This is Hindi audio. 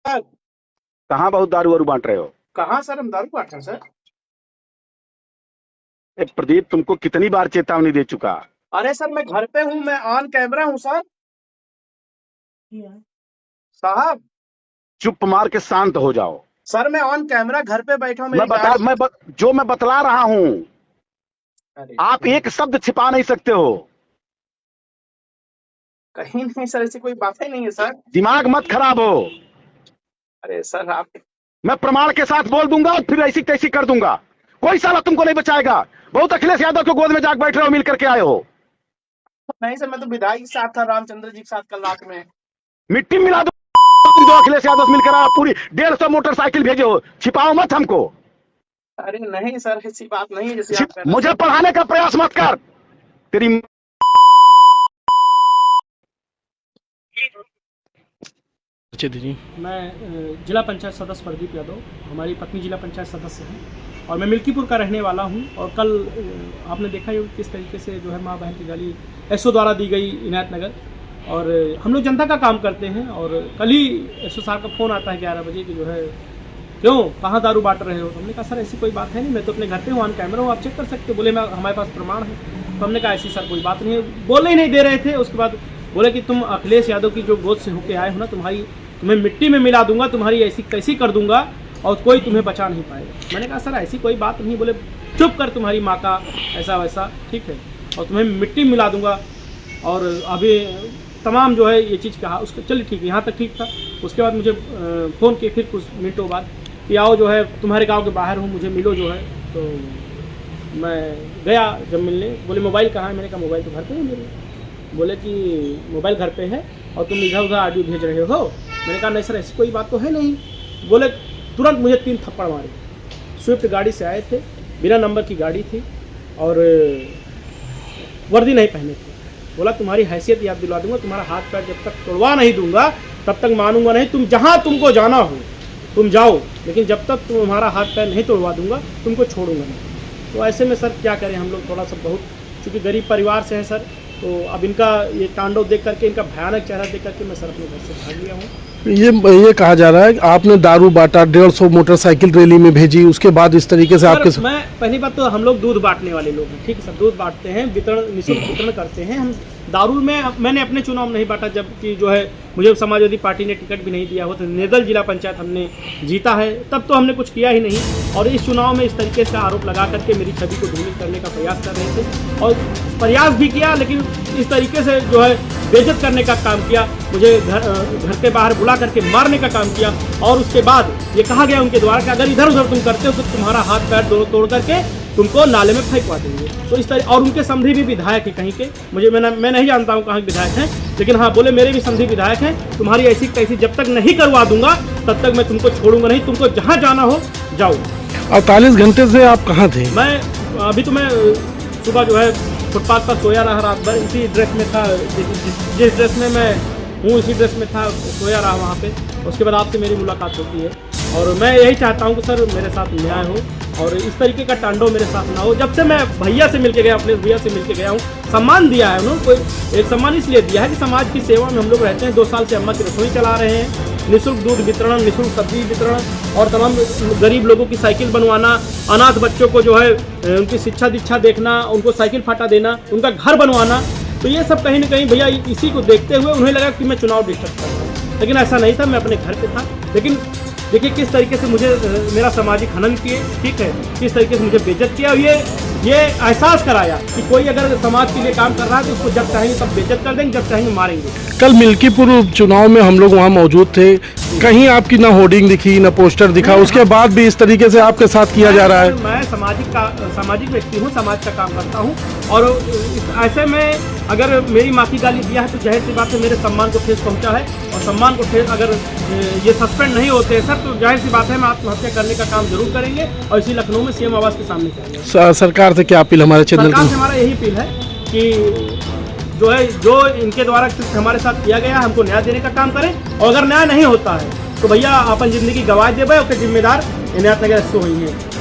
सर। कहाँ बहुत दारू वारू बांट रहे हो? कहाँ सर, हम दारू बांट रहे हैं सर। प्रदीप, तुमको कितनी बार चेतावनी दे चुका। अरे सर मैं घर पे हूँ, मैं ऑन कैमरा हूँ सर। साहब चुप मार के शांत हो जाओ। सर मैं ऑन कैमरा घर पे बैठा हूँ, मेरी जो मैं बतला रहा हूँ, अरे आप एक शब्द छिपा नहीं सकते हो। कहीं नहीं सर, ऐसी कोई बात ही नहीं है सर। दिमाग मत खराब हो। अरे सर आप, मैं प्रमाण के साथ बोल दूंगा और फिर ऐसी तैसी कर दूंगा। कोई साला तुमको नहीं बचाएगा। बहुत अखिलेश यादव को गोद में जाकर बैठ रहे हो, मिल करके आए हो। नहीं सर, मैं तो विधायक के साथ था, रामचंद्र जी के साथ कल रात में। मिट्टी मिला दो जो अखिलेश यादव से मिलकर आया। पूरी 150 मोटरसाइकिल भेजे हो। छिपाओ मत हमको। अरे नहीं सर, ऐसी बात नहीं है जैसे आप कह रहे हैं। मुझे पढ़ाने का प्रयास मत कर। तेरी मैं जिला पंचायत सदस्य प्रदीप यादव, हमारी पत्नी जिला पंचायत सदस्य हैं और मैं मिल्कीपुर का रहने वाला हूं। और कल आपने देखा ही किस तरीके से जो है माँ बहन की गाली एसओ द्वारा दी गई इनायत नगर। और हम लोग जनता का काम करते हैं और कल ही एसओ साहब का फ़ोन आता है 11 बजे कि जो है क्यों, कहाँ दारू बांट रहे हो। तो हमने कहा सर ऐसी कोई बात है नहीं, मैं तो अपने घर पे हूँ, ऑन कैमरा हूँ, आप चेक कर सकते हो। बोले मैं हमारे पास प्रमाण है। तो हमने कहा ऐसी सर कोई बात नहीं है, बोलने ही नहीं दे रहे थे। उसके बाद बोले कि तुम अखिलेश यादव की जो गोद से होके आए हो ना, तुम्हें मिट्टी में मिला दूंगा, तुम्हारी ऐसी कैसी कर दूंगा और कोई तुम्हें बचा नहीं पाएगा। मैंने कहा सर ऐसी कोई बात नहीं। बोले चुप कर, तुम्हारी माँ का ऐसा वैसा, ठीक है, और तुम्हें मिट्टी मिला दूंगा। और अभी तमाम जो है ये चीज़ कहा। उसको चलिए ठीक है, यहाँ तक ठीक था। उसके बाद मुझे फ़ोन किए फिर कुछ मिनटों बाद कि आओ जो है तुम्हारे गांव के बाहर हूँ, मुझे मिलो जो है। तो मैं गया जब मिलने। बोले मोबाइल कहाँ है? मैंने कहा मोबाइल तो घर पे है मेरे। बोले कि मोबाइल घर पे है और तुम इधर उधर ऑडियो भेज रहे हो। मैंने कहा नहीं सर ऐसी कोई बात तो है नहीं। बोले तुरंत मुझे 3 थप्पड़ मारे। स्विफ्ट गाड़ी से आए थे, बिना नंबर की गाड़ी थी और वर्दी नहीं पहने थे। बोला तुम्हारी हैसियत याद दिलवा दूंगा, तुम्हारा हाथ पैर जब तक तोड़वा नहीं दूंगा तब तक मानूंगा नहीं। तुम जहाँ तुमको जाना हो तुम जाओ, लेकिन जब तक तुम्हारा हाथ पैर नहीं तोड़वा दूंगा तुमको छोड़ूंगा नहीं। तो ऐसे में सर क्या करें हम लोग, थोड़ा सा बहुत चूँकि गरीब परिवार से है सर। तो अब इनका ये तांडव देख करके, इनका भयानक चेहरा देख करके मैं सर अपने घर से भाग लिया हूँ। ये कहा जा रहा है कि आपने दारू बांटा, 150 मोटरसाइकिल रैली में भेजी, उसके बाद इस तरीके से आपके। मैं पहली बात तो हम लोग दूध बांटने वाले लोग हैं, ठीक है सर, दूध बांटते हैं, वितरण निःशुल्क वितरण करते हैं हम। दारू में मैंने अपने चुनाव में नहीं बांटा, जबकि जो है मुझे समाजवादी पार्टी ने टिकट भी नहीं दिया हो। तो निर्दल जिला पंचायत हमने जीता है, तब तो हमने कुछ किया ही नहीं। और इस चुनाव में इस तरीके से आरोप लगा करके मेरी छवि को धूमिल करने का प्रयास कर रहे थे और प्रयास भी किया, लेकिन इस तरीके से जो है बेइज्जत करने का काम किया। मुझे घर के बाहर बुला करके मारने का काम किया। और उसके बाद ये कहा गया उनके द्वारा कि अगर इधर उधर तुम करते हो तो तुम्हारा हाथ पैर दोनों तोड़ करके तुमको नाले में फेंकवा देंगे। तो इस तरह, और उनके समधी भी विधायक है कहीं के, मैं नहीं जानता हूँ कहाँ के विधायक हैं, लेकिन हाँ बोले मेरे भी समधी विधायक हैं, तुम्हारी ऐसी कैसी जब तक नहीं करवा दूंगा तब तक मैं तुमको छोड़ूंगा नहीं, तुमको जहाँ जाना हो जाओ। 48 घंटे से आप कहाँ थे? मैं अभी तो मैं सुबह जो है फुटपाथ पर सोया रहा, रात भर इसी ड्रेस में था, जिस ड्रेस में मैं हूँ इसी ड्रेस में था, सोया रहा वहाँ पे। उसके बाद आपसे मेरी मुलाकात होती है और मैं यही चाहता हूँ कि सर मेरे साथ न्याय हो और इस तरीके का तांडव मेरे साथ ना हो। जब से मैं भैया से मिलके गया, अपने भैया से मिलके गया हूँ, सम्मान दिया है उन्होंने, कोई एक सम्मान इसलिए दिया है कि समाज की सेवा में हम लोग रहते हैं। 2 साल से अम्मा की रसोई चला रहे हैं, निःशुल्क दूध वितरण, निःशुल्क सब्जी वितरण और तमाम गरीब लोगों की साइकिल बनवाना, अनाथ बच्चों को जो है उनकी शिक्षा दीक्षा देखना, उनको साइकिल फाटा देना, उनका घर बनवाना। तो ये सब कहीं ना कहीं भैया इसी को देखते हुए उन्हें लगा कि मैं चुनाव डिस्टर्ब कर रहा हूँ, लेकिन ऐसा नहीं था, मैं अपने घर पे था। लेकिन देखिए किस तरीके से मुझे मेरा सामाजिक हनन किए, ठीक है, किस तरीके से मुझे बेइज्जत किया। ये एहसास कराया कि कोई अगर समाज के लिए काम कर रहा है तो उसको जब चाहेंगे तब बेइज्जत कर देंगे, जब चाहेंगे मारेंगे। कल मिल्कीपुर चुनाव में हम लोग वहाँ मौजूद थे, कहीं आपकी ना होर्डिंग दिखी ना पोस्टर दिखा, उसके बाद भी इस तरीके से आपके साथ किया जा रहा है। मैं सामाजिक व्यक्ति हूँ, समाज का काम करता हूँ और ऐसे में अगर मेरी माँ की गाली दिया है तो जाहिर सी बात है मेरे सम्मान को ठेस पहुँचा है और सम्मान को ठेस अगर ये सस्पेंड नहीं होते हैं सर तो जाहिर सी बात है मैं आत्महत्या करने का काम जरूर करेंगे और इसी लखनऊ में सीएम आवास के सामने करेंगे। सरकार से क्या अपील हमारे चैनल सरकार से हमारा यही अपील है कि जो इनके द्वारा हमारे साथ किया गया हमको न्याय देने का काम करें और अगर न्याय नहीं होता है तो भैया अपन जिंदगी गंवा देवे, उसके जिम्मेदार इनायत नगर एसओ हुई है।